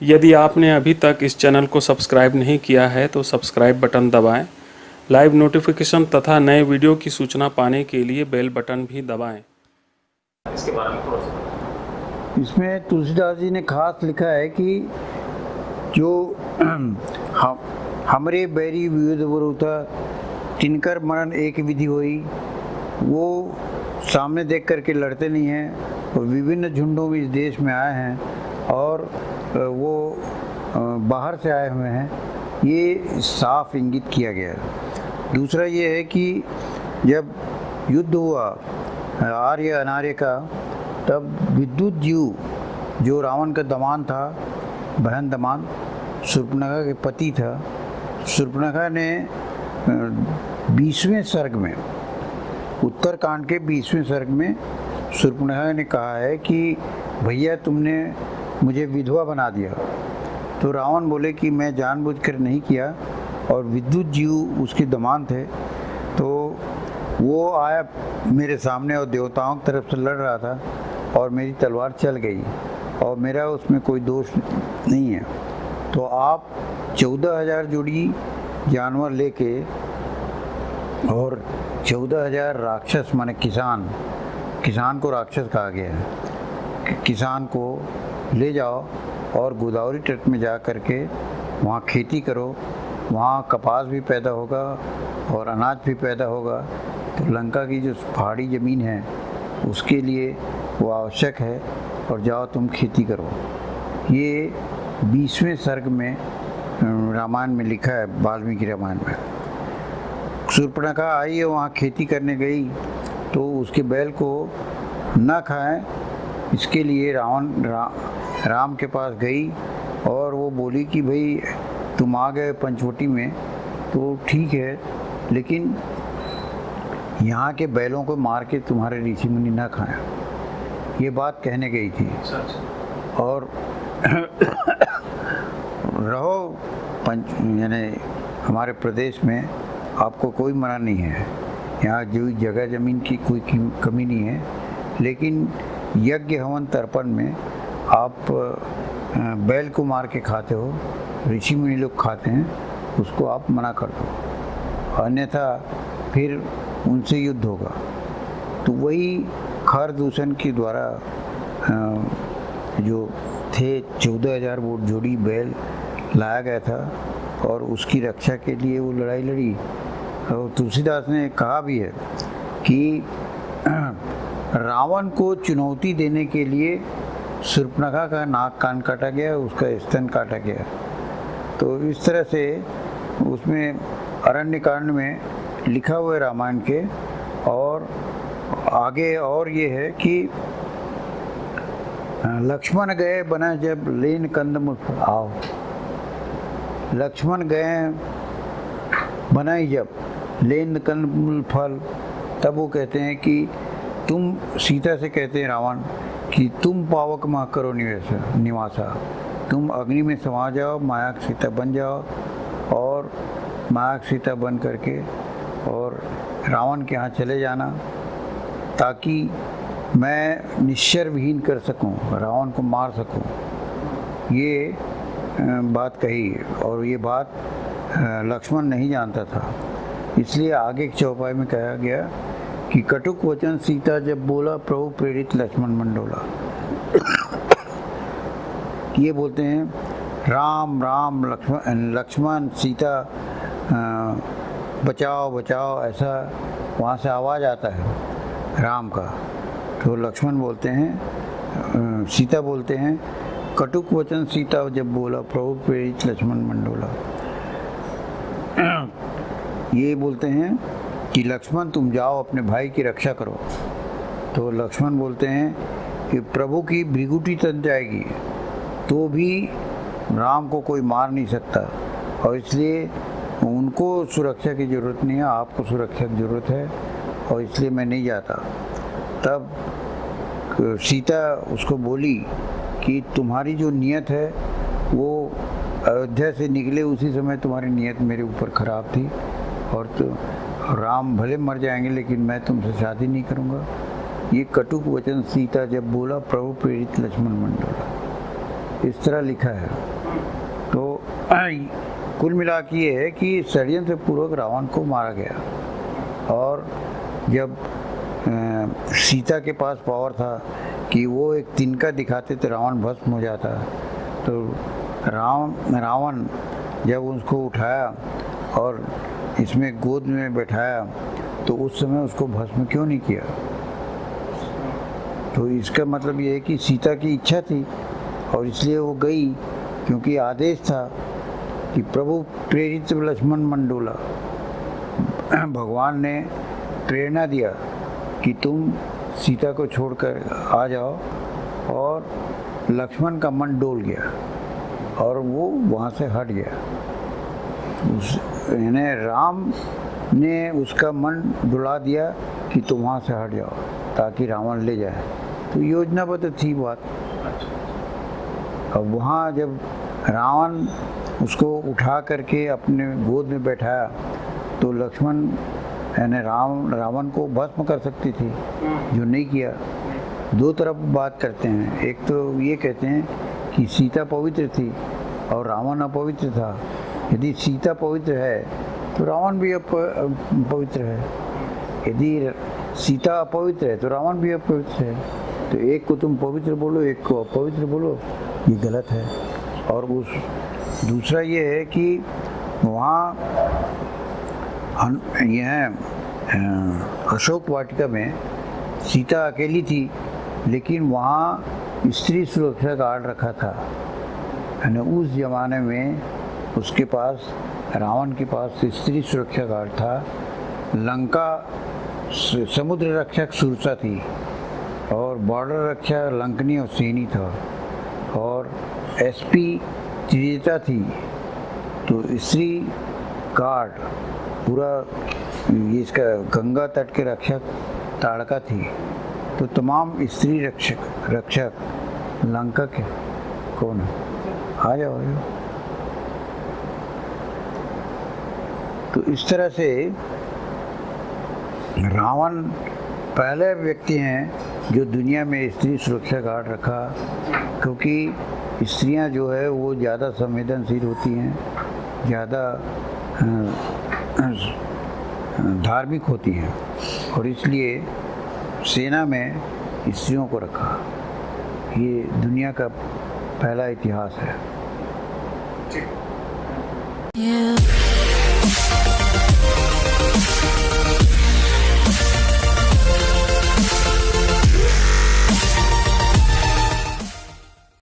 यदि आपने अभी तक इस चैनल को सब्सक्राइब नहीं किया है तो सब्सक्राइब बटन दबाएं। लाइव नोटिफिकेशन तथा नए वीडियो की सूचना पाने के लिए बेल बटन भी दबाएं। इसके बारे में थोड़ा सा इसमें तुलसीदास जी ने खास लिखा है कि जो हमरे बैरी विविध वरुता तिनकर मरण एक विधि हुई, वो सामने देख करके लड़ते नहीं हैं और विभिन्न झुंडों में इस देश में आए हैं और वो बाहर से आए हुए हैं, ये साफ इंगित किया गया है। दूसरा ये है कि जब युद्ध हुआ आर्य अनार्य का, तब विद्युत जीव जो रावण का दमान था, बहन दमान शूर्पणखा के पति था, शूर्पणखा ने 20वें सर्ग में, उत्तरकांड के 20वें सर्ग में शूर्पणखा ने कहा है कि भैया तुमने मुझे विधवा बना दिया। तो रावण बोले कि मैं जानबूझकर नहीं किया, और विद्युत जीव उसके दमान थे, तो वो आया मेरे सामने और देवताओं की तरफ से लड़ रहा था और मेरी तलवार चल गई और मेरा उसमें कोई दोष नहीं है। तो आप 14,000 जोड़ी जानवर लेके और 14,000 राक्षस माने किसान को राक्षस कहा गया है, किसान को ले जाओ और गोदावरी तट में जा करके वहाँ खेती करो, वहाँ कपास भी पैदा होगा और अनाज भी पैदा होगा। तो लंका की जो पहाड़ी ज़मीन है उसके लिए वो आवश्यक है, और जाओ तुम खेती करो। ये 20वें सर्ग में रामायण में लिखा है, वाल्मीकि रामायण में। शूर्पणखा आई है, वहाँ खेती करने गई तो उसके बैल को न खाएं, इसके लिए राम के पास गई और वो बोली कि भाई तुम आ गए पंचवटी में तो ठीक है, लेकिन यहाँ के बैलों को मार के तुम्हारे ऋषि मुनि न खाएं, ये बात कहने गई थी। और रहो यानी हमारे प्रदेश में आपको कोई मना नहीं है, यहाँ जो जगह ज़मीन की कोई कमी नहीं है, लेकिन यज्ञ हवन तर्पण में आप बैल को मार के खाते हो, ऋषि मुनि लोग खाते हैं, उसको आप मना कर दो, अन्यथा फिर उनसे युद्ध होगा। तो वही खर दूषण के द्वारा जो थे 14,000 वो जोड़ी बैल लाया गया था और उसकी रक्षा के लिए वो लड़ाई लड़ी। और तुलसीदास ने कहा भी है कि रावण को चुनौती देने के लिए शूर्पणखा का नाक कान काटा गया, उसका स्तन काटा गया। तो इस तरह से उसमें अरण्यकांड में लिखा हुआ है रामायण के। और आगे और ये है कि लक्ष्मण गए बना जब लेन कंदमूल आओ, लक्ष्मण गए बनाई जब लेन कंदमूल फल, तब वो कहते हैं कि तुम, सीता से कहते हैं रावण कि तुम पावक माँ करो निवासा, तुम अग्नि में समा जाओ, माया की सीता बन जाओ, और माया की सीता बन करके और रावण के यहाँ चले जाना, ताकि मैं निश्चर विहीन कर सकूं, रावण को मार सकूं। ये बात कही, और ये बात लक्ष्मण नहीं जानता था, इसलिए आगे की चौपाई में कहा गया कि कटुक वचन सीता जब बोला, प्रभु प्रेरित लक्ष्मण मंडोला। ये बोलते हैं राम राम लक्ष्मण सीता बचाओ बचाओ, ऐसा वहाँ से आवाज़ आता है राम का। तो लक्ष्मण बोलते हैं, सीता बोलते हैं कटुक वचन सीता जब बोला, प्रभु प्रेरित लक्ष्मण मंडोला। ये बोलते हैं कि लक्ष्मण तुम जाओ अपने भाई की रक्षा करो। तो लक्ष्मण बोलते हैं कि प्रभु की भृगुटी तन जाएगी तो भी राम को कोई मार नहीं सकता, और इसलिए उनको सुरक्षा की ज़रूरत नहीं है, आपको सुरक्षा की ज़रूरत है, और इसलिए मैं नहीं जाता। तब सीता उसको बोली कि तुम्हारी जो नियत है वो अयोध्या से निकले उसी समय तुम्हारी नियत मेरे ऊपर ख़राब थी, और तो राम भले मर जाएंगे लेकिन मैं तुमसे शादी नहीं करूँगा। ये कटुक वचन सीता जब बोला, प्रभु प्रेरित लक्ष्मण मंडोला, इस तरह लिखा है। कुल मिला के ये है कि षड्यंत्र पूर्वक रावण को मारा गया। और जब सीता के पास पावर था कि वो एक तिनका दिखाते तो रावण भस्म हो जाता, तो रावण जब उसको उठाया और इसमें गोद में बैठाया तो उस समय उसको भस्म क्यों नहीं किया? तो इसका मतलब ये है कि सीता की इच्छा थी और इसलिए वो गई, क्योंकि आदेश था कि प्रभु प्रेरित लक्ष्मण मंडोला, भगवान ने प्रेरणा दिया कि तुम सीता को छोड़कर आ जाओ, और लक्ष्मण का मन डोल गया और वो वहाँ से हट गया। यानी राम ने उसका मन डुला दिया कि तुम वहाँ से हट जाओ ताकि रावण ले जाए। तो योजनाबद्ध थी बात। अब वहाँ जब रावण उसको उठा करके अपने गोद में बैठाया तो लक्ष्मण यानी रावण को भस्म कर सकती थी, जो नहीं किया। दो तरफ बात करते हैं, एक तो ये कहते हैं कि सीता पवित्र थी और रावण अपवित्र था। यदि सीता पवित्र है तो रावण भी पवित्र है, यदि सीता अपवित्र है तो रावण भी अपवित्र है। तो एक को तुम पवित्र बोलो, एक को अपवित्र बोलो, ये गलत है। और दूसरा ये है कि वहाँ यह अशोक वाटिका में सीता अकेली थी, लेकिन वहाँ स्त्री सुरक्षा गार्ड रखा था। यानी उस जमाने में उसके पास, रावण के पास स्त्री सुरक्षा गार्ड था। लंका समुद्र रक्षक सुरसा थी और बॉर्डर रक्षा लंकनी और सेनी था, और एसपी त्रिजटा थी। तो स्त्री गार्ड पूरा ये इसका गंगा तट के रक्षक ताड़का थी। तो तमाम स्त्री रक्षक लंका के कौन है? आ जाओ। तो इस तरह से रावण पहले व्यक्ति हैं जो दुनिया में स्त्री सुरक्षा गार्ड रखा, क्योंकि स्त्रियां जो है वो ज़्यादा संवेदनशील होती हैं, ज़्यादा धार्मिक होती हैं, और इसलिए सेना में स्त्रियों को रखा। ये दुनिया का पहला इतिहास है।